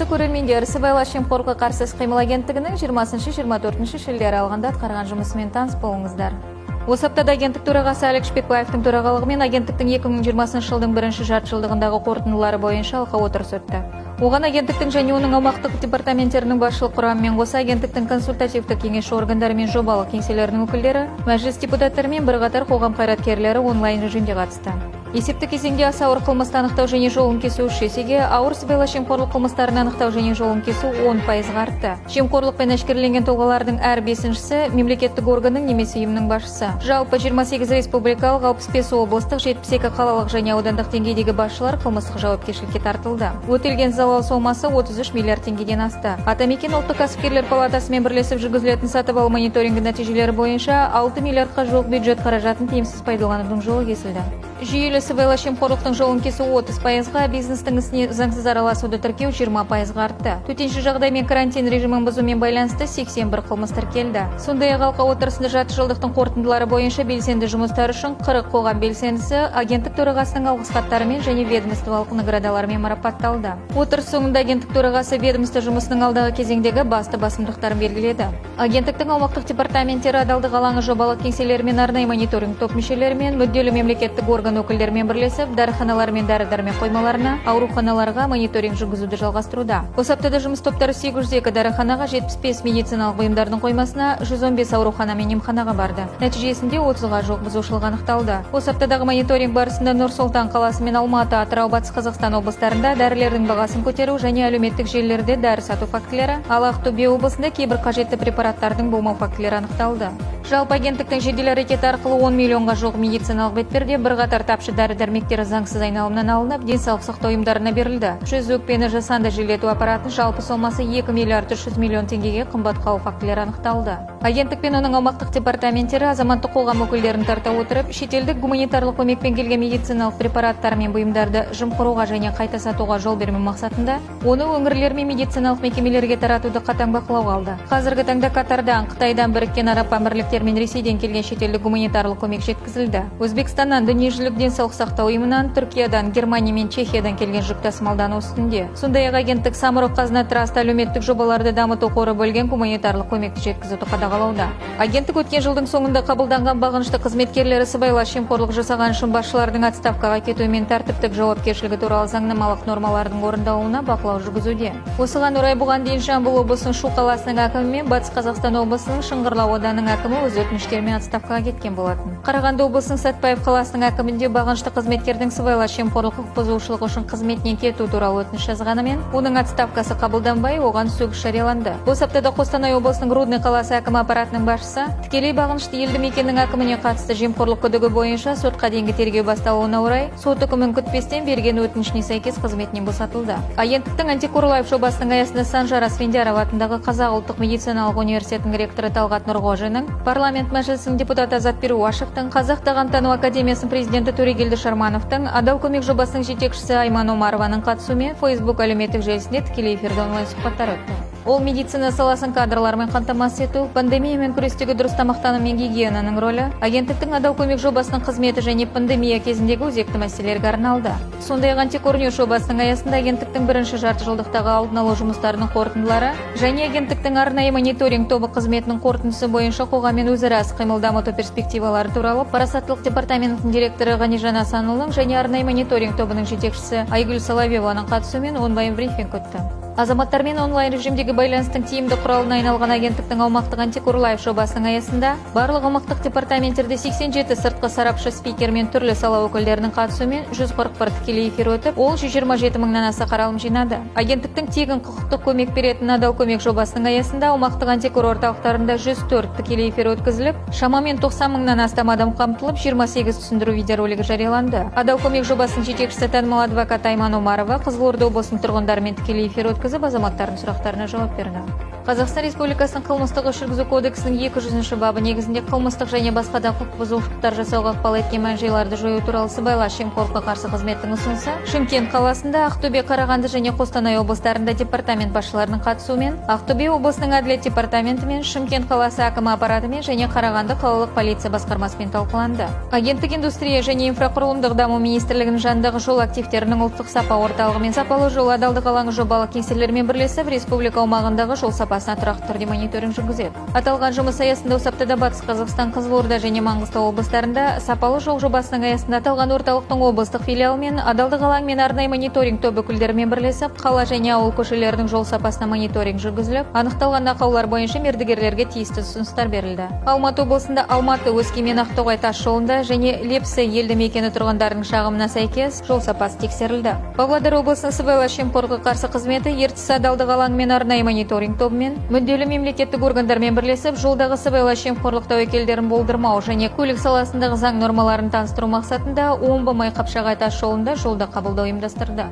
Құрметті көрермендер, сыбайлас жемқорлыққа қарсы іс-қимыл агенттігінің 20-24 шілде аралығында атқарған жұмысымен таныс болыңыздар. Осы аптада агенттік төрағасы Алик Шпекбаевтың төрағалығымен агенттіктің 2020 жылдың бірінші жартыжылдығындағы қорытындылары бойынша алқа отырысы өтті. Оған агенттіктің және оның аумақтық департаменттерінің басшылық құрамымен қоса агенттіктің консультативтік кеңесші органдары мен жобалық кеңселерінің өкілдері, мәжіліс депутаттары мен бірқатар қоғам қайраткерлері онлайн режимде қатысты. Есептік кезеңде аса ауыр қылмысты анықтау және жолын кесу 3 есеге, ауыр сыбайлас жемқорлық қылмыстарын анықтау және жолын кесу 10% артты. Жемқорлықпен әшкереленген тұлғалардың әр 5-шісі мемлекеттік органның немесе ұйымның басшысы. Жалпы 28 республикалық, 65 облыстық, 72 қалалық және аудандық деңгейдегі басшылар қылмыстық жауапкершілікке тартылды. Өтелген залал сомасы 33 миллиард теңгеден асты. Атамекен ұлттық кәсіпкерлер палатасымен бірлесіп жүргізілетін сатып алу мониторингі нәтижелері бойынша 6 миллиардқа жуық бюджет қаражатын тиімсіз пайдаланудың жолы кесілді. Жүйелі сыбайлас жемқорлықтың жолын кесу 30%-ға, бизнестің ісіне заңсыз араласуды тіркеу 20%-ға артты. Төтенше жағдай мен карантин режимін бұзумен байланысты 81 қылмыс тіркелді. Сондай-ақ алқа отырысында жартыжылдықтың қорытындылары бойынша белсенді жұмыстар үшін 40 қоғам белсендісі агенттік төрағасының алғыс хаттарымен және ведомстволық наградалармен марапатталды. Отырыс соңында агенттік төрағасы ведомство жұмысының алдағы кезеңдегі басты басымдықтарын белгіледі. Агенттіктің аумақтық департаменттері адалдық алаңы жобалық кеңселері мен арнайы мониторинг топ мүшелерімен мүдделі мемлекеттік орган өкілдерімен бірлесіп, дәріханалар мен дәрі-дәрмек қоймаларына, ауруханаларға мониторинг жүргізуді жалғастыруда. Осы аптада жұмыс топтары 802 дәріханаға, 75 медициналық ұйымдардың қоймасына, 115 аурухана мен емханаға барды. Нәтижесінде 30-ға жуық бұзушылық анықталды. Осы аптадағы мониторинг барысында Нұр-Сұлтан қаласы мен Алматы, Атырау, Батыс Қазақстан облыстарында дәрілердің бағасын көтеру және әлеуметтік желілерде дәрі сату фактілері, ал Ақтөбе облысында кейбір қажетті препараттардың болмау фактілері анықталды. Жалпы агенттіктің жедел әрекеті арқылы 10 миллионға жуық медициналық бетперде, бірқатар тапшы дәрі-дәрмектері заңсыз айналымнан алынып, денсаулық сақтау ұйымдарына берілді. 100 өкпені жасанды желдету аппаратын жалпы сомасы 2 миллиард 300 миллион теңгеге қымбатқа алу фактілері анықталды. Агенттік пен оның аумақтық департаменттері азаматтық қоғам өкілдерін тарта отырып, шетелдік гуманитарлық көмекпен келген медициналық препараттар мен бұйымдарды жымқыруға және қайта сатуға жол бермеу мақсатында оны өңірлер мен медициналық мекемелерге таратуды қатаң бақылауға алды. Қазіргі таңда Катардан, Қытайдан, Біріккен Араб Әмірліктері мен Ресейден келген шетелдік гуманитарлық көмек жеткізілді. Өзбекстаннан, дүниежүзілік денсаулық сақтау ұйымынан, Түркиядан, Германия мен Чехиядан келген жүк тасымалдану үстінде. Сондай-ақ агенттік Самұрық-қазына Траст әлеуметтік жобаларды дамыту қоры бөлген гуманитарлық көмекті жеткізуді қадағалауда. Агенттік өткен жылдың соңында қабылданған бағынышты қызметкерлері сыбайлас жемқорлық жасаған үшін басшылардың отставкаға кетуі мен тәртіптік жауапкершілігі туралы заңнамалық нормалардың орындалуына бақылау жүргізуде. Осыған орай бұған дейін Жамбыл облысының Шу қаласының әкімі мен Батыс Қазақстан облысының Шыңғырлау ауданының әкімі өз өтініштерімен отставкаға кеткен болатын. Қарағанды облысының Сәтпаев қаласының әкімінде бағынышты қызметкердің сыбайлас жемқорлық құқық бұзушылығы үшін қызметінен кету туралы өтініш жазғанымен, оның отставкасы қабылданбай, оған сөгіс жарияланды. Осы аптада Қостанай облысының Рудный қаласы әкімі аппаратының басшысы тікелей бағынышты елді мекеннің әкіміне қатысты жемқорлық күдігі бойынша сотқа дейінгі тергеу басталуына орай сот үкімін күтпестен берген өтінішіне сәйкес қызметінен босатылды. Агенттіктің антикорлайф жобасының аясында Санжар Асфендияров атындағы Қазақ ұлттық медициналық университетінің ректоры Талғат Нұрғожинның, парламент мәжілісінің депутаты Азат Перуашевтың, Қазақ тағамтану академиясының президенті Төрегелді Шармановтың, адал көмек жобасының жетекшісі Айман Омарованың қатысуымен Facebook әлеуметтік желісінде тікелей эфирде онлайн сұхбаттар өтті. Ол медицина саласын кадрлармен қамтамасыз ету, пандемиямен күрестегі дұрыс тамақтану мен гигиенаның рөлі, агенттіктің адал көмек жобасының қызметі және пандемия кезіндегі өзекті мәселелерге арналды. Сондай-ақ антикорнеу жобасының аясында агенттіктің бірінші жартыжылдықтағы алдын алу жұмыстарының қорытындылары және агенттіктің арнайы мониторинг тобы қызметінің қорытындысы бойынша қоғаммен өзара іс-қимыл дамыту перспективалары туралы парасаттылық департаментінің директоры Ғанижан Асанұлының және арнайы мониторинг тобының жетекшісі Айгүл Соловьеваның қатысуымен онлайн брифинг өтті. Азаматтармен онлайн режимдегі байланыстың тиімді құралына айналған агенттіктің аумақтық антикорлайф жобасының аясында барлық аумақтық департаменттерде 87 сыртқы сарапшы спикер мен түрлі сала өкілдерінің қатысуымен 141 тікелей эфир өтіп, ол 127 мыңнан аса қаралым жинады. Агенттіктің тегін құқықтық көмек беретін адал көмек жобасының аясында аумақтық антикор орталықтарында 104 тікелей эфир өткізіліп, шамамен 90 мыңнан астам адам қамтылып, 28 түсіндіру видеоролигі жарияланды. Адал көмек жобасының жетекшісі танымал адвокат Айман Омарова Қызылорда облысының тұрғындарымен тікелей эфир өткізіп, азаматтардың сұрақтарына жауап берді. Қазақстан Республикасының қылмыстық іс жүргізу кодексінің 200 бабы негізінде қылмыстық және басқа да құқық бұзушылықтар жасауға ықпал еткен мән-жайларды жою туралы сыбайлас жемқорлыққа қарсы қызметтің ұсынысы Шымкент қаласында, Ақтөбе, Қарағанды және Қостанай облыстарында департамент басшыларының қатысуымен, Ақтөбе облысының әділет департаментімен, Шымкент қаласы әкімі аппаратымен және Қарағанды қалалық полиция басқармасымен талқыланды. Агенттік индустрия және инфрақұрылымдық даму министрлігінің жанындағы жол активтерінің ұлттық сапа орталығы мен сапалы жол адалдық алаңы жобалық кеңселерімен бірлесіп, республика аумағындағы жол сапасына тұрақты түрде мониторинг жүргізеді. Аталған жұмыс аясында осы аптада Батыс Қазақстан, Қызылорда және Маңғыстау облыстарында сапалы жол жобасының аясында аталған орталықтың облыстық филиалымен, адалдық алаң мен арнайы мониторинг топ өкілдерімен бірлесіп, қала және ауыл көшелерінің жол сапасына мониторинг жүргізіліп, анықталған ақаулар бойынша мердігерлерге тиісті ұсыныстар берілді. Алматы облысында Алматы-Өскемен Ақтоғай тас жолында және Лепсі елді мекені тұрғындарының шағымына сәйкес жол сапасы тексерілді. Павлодар облысының сыбайлас жемқорлыққа қарсы қызметі ертіс адалдық алаң мен арнайы мониторинг тобымен мүдделі мемлекеттік органдармен бірлесіп, жолдағы сыбайлас жемқорлық тәуекелдерін болдырмау және көлік саласындағы заң нормаларын таныстыру мақсатында Омбы-Майқапшағай тас жолында жолда қабылдау ұйымдастырды.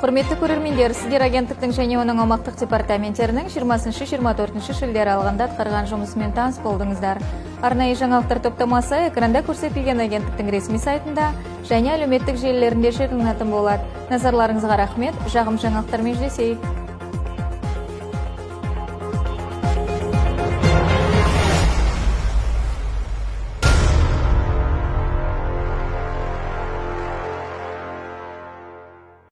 Құрметті көрермендер, сіздер агенттіктің және оның аумақтық департаменттерінің 20-24 шілдері алғанда атқарған жұмысымен таныс болдыңыздар. Арнайы жаңалықтар топтамасы экранда көрсетілген агенттіктің ресми сайтында және әлеуметтік желілерінде жарияланатын болады. Назарларыңызға рахмет. Жағым жаңалықтармен жүздесейік.